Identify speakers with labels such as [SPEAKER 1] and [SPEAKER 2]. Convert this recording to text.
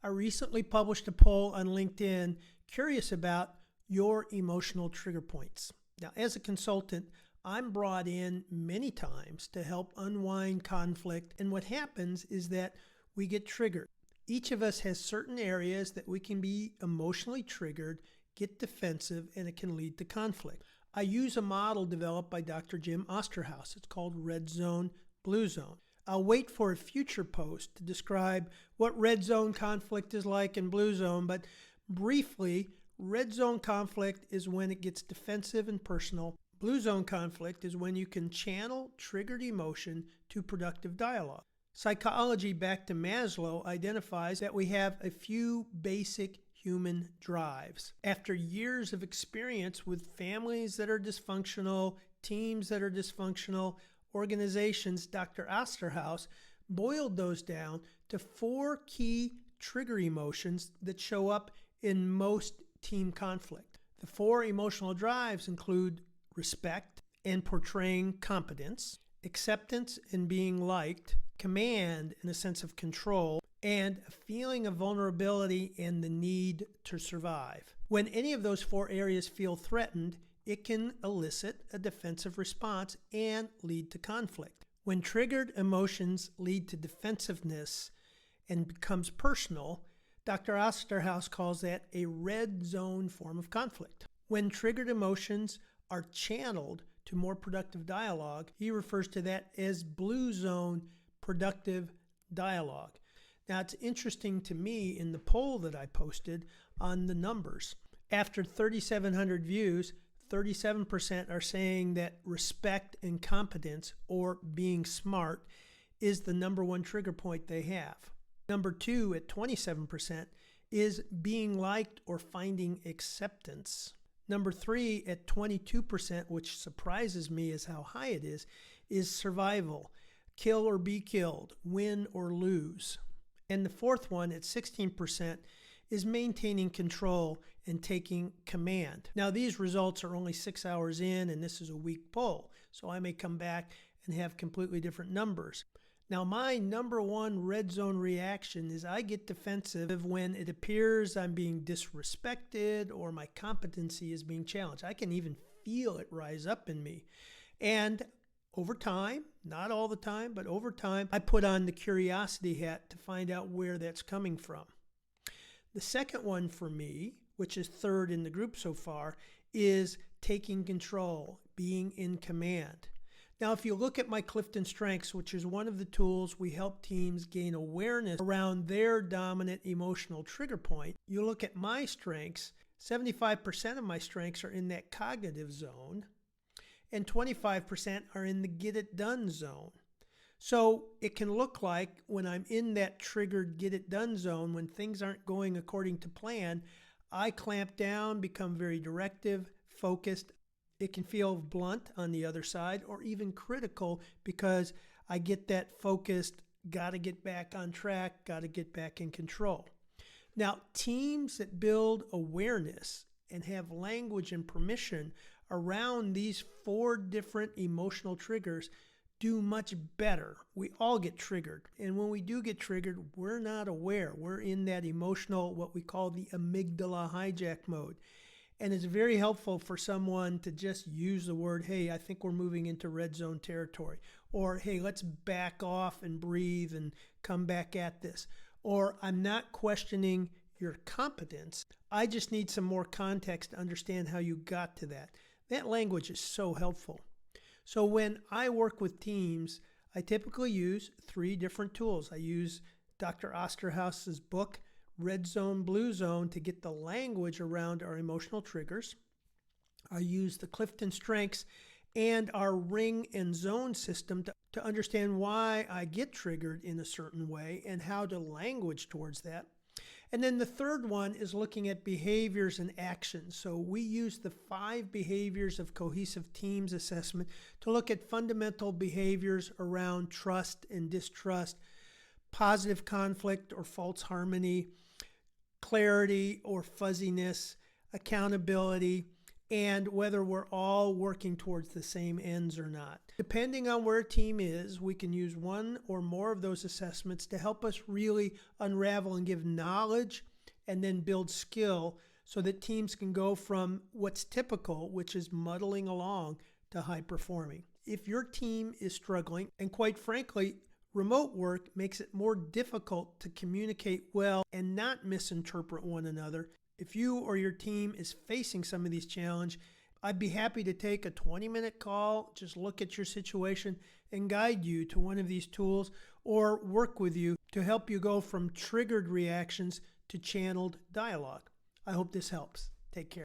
[SPEAKER 1] I recently published a poll on LinkedIn curious about your emotional trigger points. Now, as a consultant, I'm brought in many times to help unwind conflict, and what happens is that we get triggered. Each of us has certain areas that we can be emotionally triggered, get defensive, and it can lead to conflict. I use a model developed by Dr. Jim Osterhaus. It's called red zone, blue zone. I'll wait for a future post to describe what red zone conflict is like in blue zone, but briefly, red zone conflict is when it gets defensive and personal. Blue zone conflict is when you can channel triggered emotion to productive dialogue. Psychology back to Maslow identifies that we have a few basic human drives. After years of experience with families that are dysfunctional, teams that are dysfunctional, organizations, Dr. Osterhaus boiled those down to 4 key trigger emotions that show up in most team conflict. The 4 emotional drives include respect and portraying competence, acceptance and being liked, command and a sense of control, and a feeling of vulnerability and the need to survive. When any of those 4 areas feel threatened, it can elicit a defensive response and lead to conflict. When triggered emotions lead to defensiveness and becomes personal, Dr. Osterhaus calls that a red zone form of conflict. When triggered emotions are channeled to more productive dialogue, he refers to that as blue zone productive dialogue. Now, it's interesting to me in the poll that I posted on the numbers. After 3,700 views, 37% are saying that respect and competence, or being smart, is the number 1 trigger point they have. Number 2 at 27% is being liked or finding acceptance. Number 3 at 22%, which surprises me as how high it is survival, kill or be killed, win or lose. And the 4th one at 16% is maintaining control and taking command. Now, these results are only 6 hours in, and this is a week poll, so I may come back and have completely different numbers. Now, my number 1 red zone reaction is I get defensive when it appears I'm being disrespected or my competency is being challenged. I can even feel it rise up in me. And over time, not all the time, but over time, I put on the curiosity hat to find out where that's coming from. The second one for me, which is 3rd in the group so far, is taking control, being in command. Now, if you look at my Clifton Strengths, which is one of the tools we help teams gain awareness around their dominant emotional trigger point, you look at my strengths, 75% of my strengths are in that cognitive zone, and 25% are in the get it done zone. So it can look like when I'm in that triggered get it done zone, when things aren't going according to plan, I clamp down, become very directive, focused. It can feel blunt on the other side, or even critical, because I get that focused, got to get back on track, got to get back in control. Now, teams that build awareness and have language and permission around these 4 different emotional triggers do much better. We all get triggered. And when we do get triggered, we're not aware. We're in that emotional, what we call the amygdala hijack mode. And it's very helpful for someone to just use the word, hey, I think we're moving into red zone territory. Or, hey, let's back off and breathe and come back at this. Or, I'm not questioning your competence. I just need some more context to understand how you got to that. That language is so helpful. So when I work with teams, I typically use 3 different tools. I use Dr. Osterhaus's book, Red Zone, Blue Zone, to get the language around our emotional triggers. I use the Clifton Strengths and our ring and zone system to understand why I get triggered in a certain way and how to language towards that. And then the 3rd one is looking at behaviors and actions. So we use the 5 behaviors of cohesive teams assessment to look at fundamental behaviors around trust and distrust, positive conflict or false harmony, clarity or fuzziness, accountability, and whether we're all working towards the same ends or not. Depending on where a team is, we can use one or more of those assessments to help us really unravel and give knowledge and then build skill so that teams can go from what's typical, which is muddling along, to high performing. If your team is struggling, and quite frankly, remote work makes it more difficult to communicate well and not misinterpret one another. If you or your team is facing some of these challenges, I'd be happy to take a 20-minute call, just look at your situation and guide you to one of these tools or work with you to help you go from triggered reactions to channeled dialogue. I hope this helps. Take care.